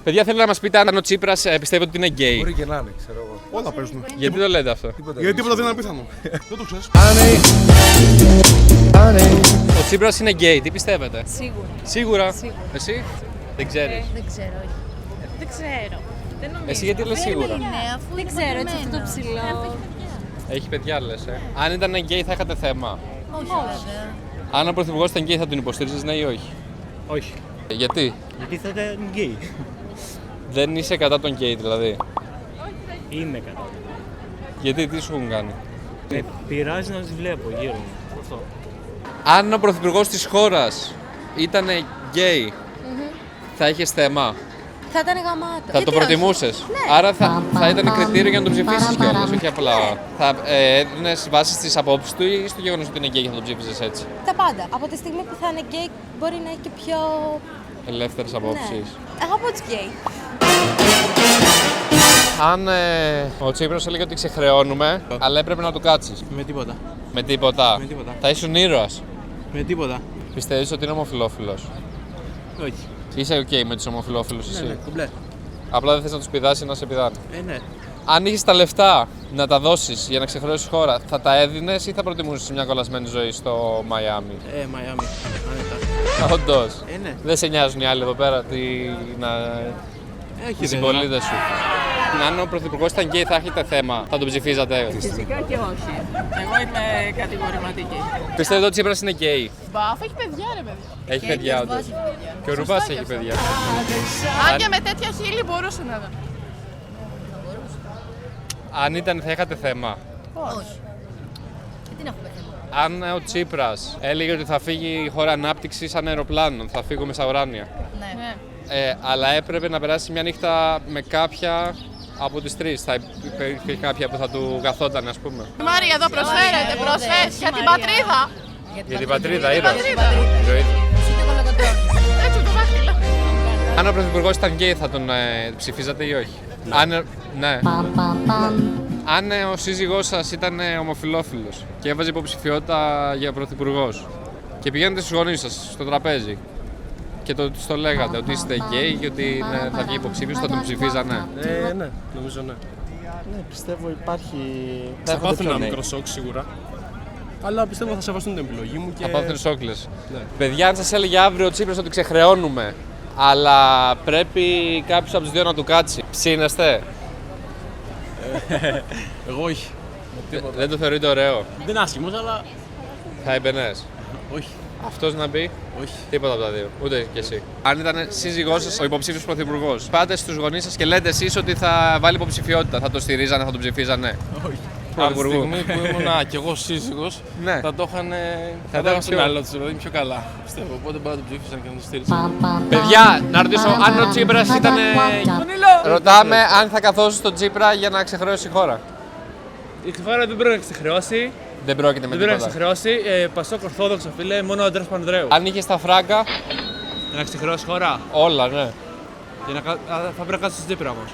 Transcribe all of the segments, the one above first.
Παιδιά, θέλω να μας πείτε αν ο Τσίπρας πιστεύετε ότι είναι γκέι. Μπορεί και να είναι, ξέρω εγώ. Όλα παίζουν. Γιατί το λέτε αυτό? Γιατί τίποτα δεν είναι απίθανο. Δεν το ξέρεις. Ο Τσίπρας είναι γκέι, τι πιστεύετε? Σίγουρα. Σίγουρα. Εσύ? Δεν ξέρεις. Δεν ξέρω, όχι. Δεν ξέρω. Δεν νομίζω. Εσύ γιατί λες σίγουρα? Δεν ξέρω, έτσι αυτό το ψηλό. Έχει παιδιά λες, Αν ήταν γκέι θα είχατε θέμα. Όχι, βέβαια. Αν ο πρωθυπουργός ήταν γκέι θα τον υποστήριζες, ναι ή όχι? Όχι. Γιατί? Γιατί θα ήταν γκέι. Δεν είσαι κατά τον γκέι δηλαδή? Είμαι κατά. Γιατί, τι σου έχουν κάνει? Πειράζει να τις βλέπω γύρω μου. Αυτό. Αν ο πρωθυπουργός της χώρας ήταν γκέι, θα είχες θέμα? Θα ήταν γαμάτο. Θα το προτιμούσες? Άρα θα ήταν κριτήριο για να τον ψηφίσεις κιόλας, όχι απλά. Θα έδινες βάση στις απόψεις του ή στο γεγονός ότι είναι γκέι και θα τον ψήφισες έτσι? Τα πάντα. Από τη στιγμή που θα είναι γκέι μπορεί να έχει και πιο... Ελεύθερες απόψεις. Αγαπώ τους γκέι. Αν ο Τσίπρας έλεγε ότι ξεχρεώνουμε, αλλά έπρεπε να του κάτσεις. Με τίποτα. Με τίποτα. Με τίποτα. Θα ήσουν ήρωας. Με τίποτα. Πιστεύεις ότι είναι ομοφυλόφιλος? Όχι. Είσαι ok με τους ομοφυλόφιλους εσύ? Ναι, κουμπλέ. Απλά δεν θες να τους πηδάσει να σε πηδάνε. Ναι. Αν είχες τα λεφτά να τα δώσεις για να ξεχρεώσεις χώρα, θα τα έδινες ή θα προτιμούσες μια κολλασμένη ζωή στο Μαϊάμι? Μαϊάμι. Άνετα. Όντως. Ναι. Δεν σε νοιάζουν οι άλλοι εδώ πέρα, οι συμπολίτες σου. Αν ο πρωθυπουργός ήταν γκέι θα έχετε θέμα, θα τον ψηφίζατε? Φυσικά και όχι. Εγώ είμαι κατηγορηματική. Πιστεύετε ότι ο Τσίπρας είναι γκέι? Μπαφ, έχει παιδιά ρε παιδιά. Έχει παιδιά όντως. Και ο Ρουβάς έχει παιδιά. Αν και με τέτοια χείλη μπορούσε να δω. Αν ήταν θα είχατε θέμα? Όχι. Γιατί να έχουμε θέμα. Αν ο Τσίπρας έλεγε ότι θα φύγει η χώρα ανάπτυξη σαν αεροπλάνο, θα φύγουμε στα ουράνια. Ναι. Αλλά έπρεπε να περάσει μια νύχτα με κάποια από τις τρεις. Θα υπήρχε κάποια που θα του καθόταν, ας πούμε. Μάρια εδώ προσφέρεται, προσφέρει για την πατρίδα. Για την πατρίδα, ήρωας. Έτσι το δάχτυλο. Αν ο πρωθυπουργός ήταν γκέι θα τον ψηφίζατε ή όχι? Ναι. Αν ο σύζυγός σας ήταν ομοφυλόφιλος και έβαζε υποψηφιότητα για πρωθυπουργός και πηγαίνετε στους γονείς σας στο τραπέζι και το λέγατε ότι είστε γκέι και ότι θα βγει υποψήφιος, θα τον ψηφίζανε? Ναι, νομίζω ναι. Ναι, πιστεύω υπάρχει. Θα πάθουν ένα μικρό σοκ σίγουρα. Αλλά πιστεύω θα σεβαστούν την επιλογή μου και. Θα πάθουν σόκλες. Ναι. Παιδιά, αν σας έλεγε αύριο ο Τσίπρας ότι ξεχρεώνουμε, αλλά πρέπει κάποιος από τους δύο να του κάτσει, ψήνεστε? Εγώ όχι. Δεν το θεωρείτε ωραίο? Δεν είναι άσχημος, αλλά. Θα έμπαινες? Όχι. Αυτός να μπει? Όχι. Τίποτα από τα δύο. Ούτε κι εσύ. Αν ήταν σύζυγός σας ο υποψήφιος πρωθυπουργός, πάτε στους γονείς σας και λέτε εσείς ότι θα βάλει υποψηφιότητα, θα το στηρίζανε, θα τον ψηφίζανε? Όχι. Από τη στιγμή που ήμουν κι εγώ σύζυγος, Ναι. θα το είχαν στο μυαλό τους, δηλαδή πιο καλά. Πιστεύω. Οπότε μπορεί να τον ψήφισαν και να τον στήριξαν. Παιδιά, να ρωτήσω αν ο Τσίπρας ήταν. Ρωτάμε αν θα καθώσει τον Τσίπρα για να ξεχρεώσει η χώρα. Η χώρα δεν πρέπει να ξεχρεώσει. Δεν πρόκειται με Δεν πρέπει να τίποτα. ξεχρεώσει. Πασόκ Ορθόδοξο, φίλε, μόνο ο Αντρέας Πανδρέου. Αν είχε τα φράγκα, Για να ξεχρεώσει χώρα. όλα, ναι. Θα πρέπει να κάτσει στην Τσίπρα όμως.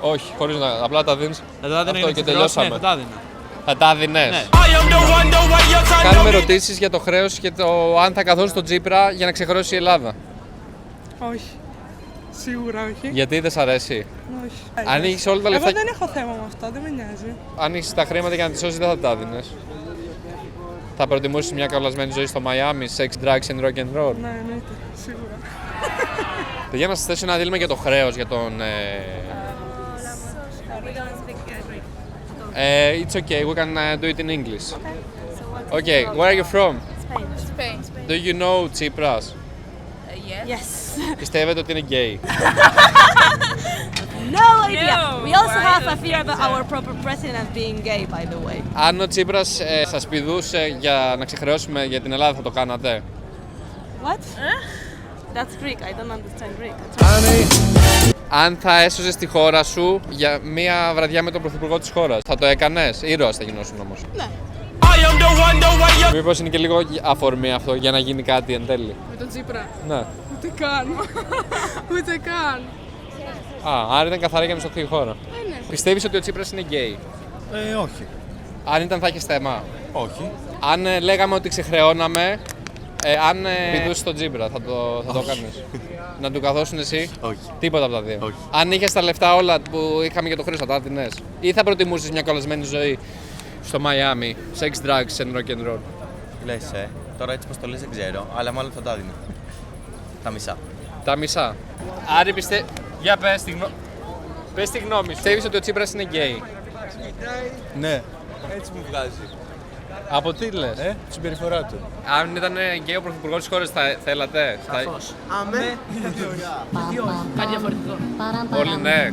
Όχι, χωρίς να. Απλά τα δίνεις. Θα τα έδινα Αυτό για να και ξεχρεώσει, τελειώσαμε. ναι, θα τα έδινα. Θα τα δίνες. Ναι. Κάνουμε ερωτήσεις για το χρέος και το αν θα καθώσει τον Τσίπρα για να ξεχρεώσει η Ελλάδα. Όχι. Σίγουρα όχι. Γιατί δεν σ' αρέσει? Όχι. Αν είχες όλα τα λεφτά. Εγώ δεν έχω θέμα με αυτό, δεν με νοιάζει. Αν είχες τα χρήματα για να τη σώσεις, δεν θα τα δίνες. Θα προτιμούσες μια καλασμένη ζωή στο Μαϊάμι, sex, drugs and rock and roll? Ναι, εννοείται. Σίγουρα. Για να σας θέσω ένα δίλημα για το χρέος, για τον. It's okay, we can do it in English. Okay, where are you from? Spain. Do you know Tsipras? Yes. Πιστεύετε ότι είναι γκέι? No idea. We also have a fear about our proper president being gay, by the way. Αν ο Τσίπρας σας πηδούσε για να ξεχρεώσουμε για την Ελλάδα, θα το κάνατε? What? That's Greek. I don't understand Greek. Αν θα έσωζες τη χώρα σου για μία βραδιά με τον πρωθυπουργό της χώρας, θα το έκανες? Ήρωας θα γινώσουν όμως. Ναι. Μήπως είναι και λίγο αφορμή αυτό για να γίνει κάτι εν τέλει? Με τον Τσίπρα. Ναι. Ούτε καν. Ούτε καν. Άρα ήταν καθαρά για να μισθωθεί η χώρα. Ναι. Πιστεύεις ότι ο Τσίπρας είναι γκέι? Όχι. Αν ήταν θα έχεις θέμα? Όχι. Αν λέγαμε ότι ξεχρεώναμε, αν πηδούσε τον Τσίπρα, θα το κάνεις? Να του καθόσουν εσύ. Όχι. Τίποτα από τα δύο. Όχι. Αν είχες τα λεφτά όλα που είχαμε για το Χρήστο, θα τα δίνες. Ή θα προτιμούσες μια καλεσμένη ζωή στο Μαϊάμι, sex, drugs and rock and roll. Λες, τώρα έτσι πως το λες δεν ξέρω, αλλά μάλλον θα τα δίνω. Τα μισά. Τα μισά. Άρη Για πες τη γνώμη σου. Πιστεύεις ότι ο Τσίπρας είναι γκέι? Ναι, έτσι μου βγάζει. Από τι λες? Τη συμπεριφορά του. Αν ήταν γκέι ο πρωθυπουργός της χώρας, θα θέλατε? Αμέ. Κάτι διαφορετικό. Όλοι ναι.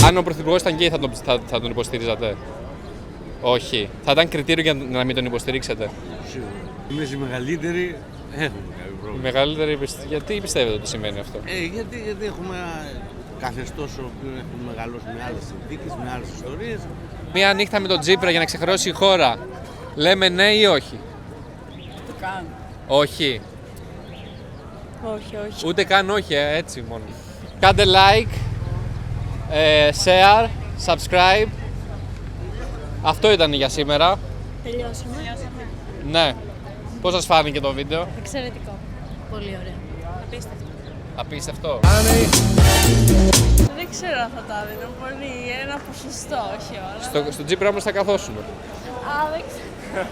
Αν ο πρωθυπουργός ήταν γκέι, θα τον υποστηρίζατε? Όχι. Θα ήταν κριτήριο για να μην τον υποστηρίξετε? Εμείς οι μεγαλύτεροι έχουμε κάποιο Οι πρόβλημα. μεγαλύτεροι, γιατί πιστεύετε ότι συμβαίνει αυτό? Γιατί έχουμε ένα καθεστώς ο οποίο έχουμε μεγαλώσει με άλλες συνθήκες, με άλλες ιστορίες. Μία νύχτα με τον Τσίπρα για να ξεχρεώσει η χώρα. Λέμε ναι ή όχι? Το καν. Όχι. Όχι, όχι. Ούτε καν όχι, έτσι μόνο. Κάντε like, share, subscribe. Αυτό ήταν για σήμερα. Τελειώσαμε. Ναι. Πώς σας φάνηκε το βίντεο? Εξαιρετικό. Πολύ ωραίο. Απίστευτο. Δεν ξέρω αν θα τα δίνω πολύ. Ένα ποσοστό, όχι όλα. Στον Τσίπρα όμως θα καθόσουμε. Α, δεν ξέρω.